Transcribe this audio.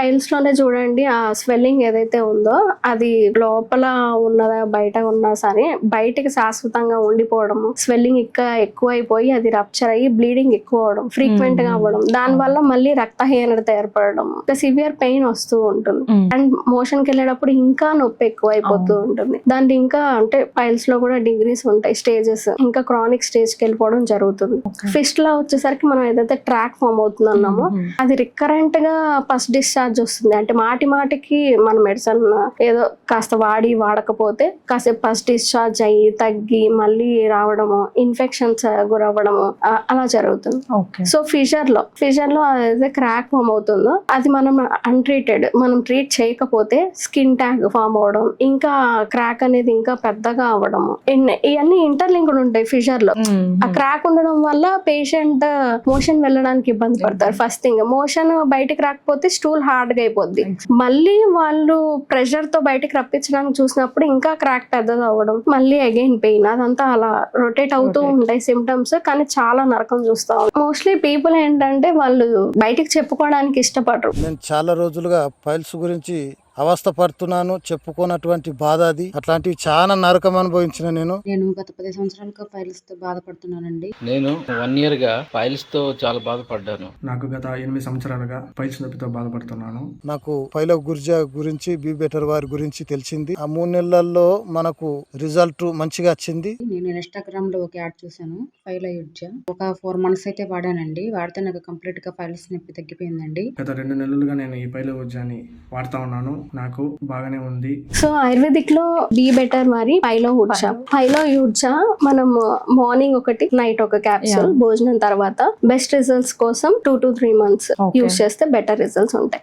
Piles లోనే చూడండి ఆ స్వెల్లింగ్ ఏదైతే ఉందో అది లోపల ఉన్నదా బయట ఉన్నా సరే బయటికి శాశ్వతంగా ఉండిపోవడము, స్వెల్లింగ్ ఇంకా ఎక్కువైపోయి అది రప్చర్ అయ్యి బ్లీడింగ్ ఎక్కువ అవడం, ఫ్రీక్వెంట్ గా అవ్వడం, దాని వల్ల మళ్ళీ రక్తహీనత ఏర్పడడం, సివియర్ పెయిన్ వస్తూ ఉంటుంది. అండ్ మోషన్ కి వెళ్ళేటప్పుడు ఇంకా నొప్పి ఎక్కువ అయిపోతూ ఉంటుంది. దానికి ఇంకా అంటే పైల్స్ లో కూడా డిగ్రీస్ ఉంటాయి, స్టేజెస్, ఇంకా క్రానిక్ స్టేజ్ కి వెళ్ళిపోవడం జరుగుతుంది. ఫిస్ట్ లో వచ్చేసరికి మనం ఏదైతే ట్రాక్ ఫామ్ అవుతుంది అన్నామో అది రికరెంట్ గా ఫస్ట్ డిశ్చార్జ్ వస్తుంది. అంటే మాటి మాటికి మన మెడిసిన్ ఏదో కాస్త వాడకపోతే కాసేపు ఫస్ట్ డిశ్చార్జ్ అయ్యి తగ్గి మళ్ళీ రావడము, ఇన్ఫెక్షన్స్ గురవ్వడము అలా జరుగుతుంది. సో ఫిషర్ లో అదైతే క్రాక్ ఫామ్ అవుతుందో అది మనం అన్ట్రీటెడ్, మనం ట్రీట్ చేయకపోతే స్కిన్ ట్యాగ్ ఫామ్ అవడం, ఇంకా క్రాక్ అనేది ఇంకా పెద్దగా అవ్వడము, ఇవన్నీ ఇంటర్లింక్డ్ ఉంటాయి ఫిషర్ లో. ఆ క్రాక్ ఉండడం వల్ల పేషెంట్ మోషన్ వెళ్ళడానికి ఇబ్బంది పడతారు. ఫస్ట్ థింగ్, మోషన్ బయటికి రాకపోతే స్టూల్ హార్డ్ గా అయిపోద్ది. మళ్ళీ వాళ్ళు ప్రెషర్ తో బయటికి రప్పించడానికి చూసినప్పుడు ఇంకా క్రాక్ పెద్దగా అవ్వడం, మళ్ళీ అగైన్ పెయిన్, అదంతా అలా రొటేట్ అవుతూ ఉంటాయి సిమ్టమ్స్. కానీ చాలా నరకం చూస్తాం. మోస్ట్లీ పీపుల్ ఏంటంటే వాళ్ళు బయటికి చెప్పుకోవడానికి ఇష్టపడరు. నేను చాలా రోజులుగా పైల్స్ గురించి అవస్థ పడుతున్నాను, చెప్పుకోనటువంటి బాధ అది. అట్లాంటివి చాలా నరకం అనుభవించిన నేను గత 10 సంవత్సరాలుగా పైల్స్ తో బాధపడుతున్నానండి. నేను 1 year గా పైల్స్ తో చాలా బాధపడ్డాను. నాకు గత 8 సంవత్సరాలుగా పైల్స్ నొప్పితో బాధపడుతున్నాను. నాకు పైల గుర్జా గురించి, బీ బెటర్ వారి గురించి తెలిసింది. ఆ 3 నెలల్లో మనకు రిజల్ట్ మంచిగా వచ్చింది. నేను ఇన్స్టాగ్రామ్ లో ఒక యాడ్ చూసాను, పైలయుడ్జా. ఒక 4 months అయితే వాడానండి. వాడితే నాకు కంప్లీట్ గా పైల్స్ నొప్పి తగ్గిపోయిందండి. గత 2 నెలలుగా నేను ఈ పైలయుడ్జాని వాడుతా ఉన్నాను. నాకు బాగానే ఉంది. సో ఆయుర్వేదిక్ లో బీ బెటర్ మరి పైలోయుడ్జా మనం మార్నింగ్ ఒకటి, నైట్ ఒక క్యాప్సూల్ భోజనం తర్వాత బెస్ట్ రిజల్ట్స్ కోసం 2 to 3 months యూజ్ చేస్తే బెటర్ రిజల్ట్స్ ఉంటాయి.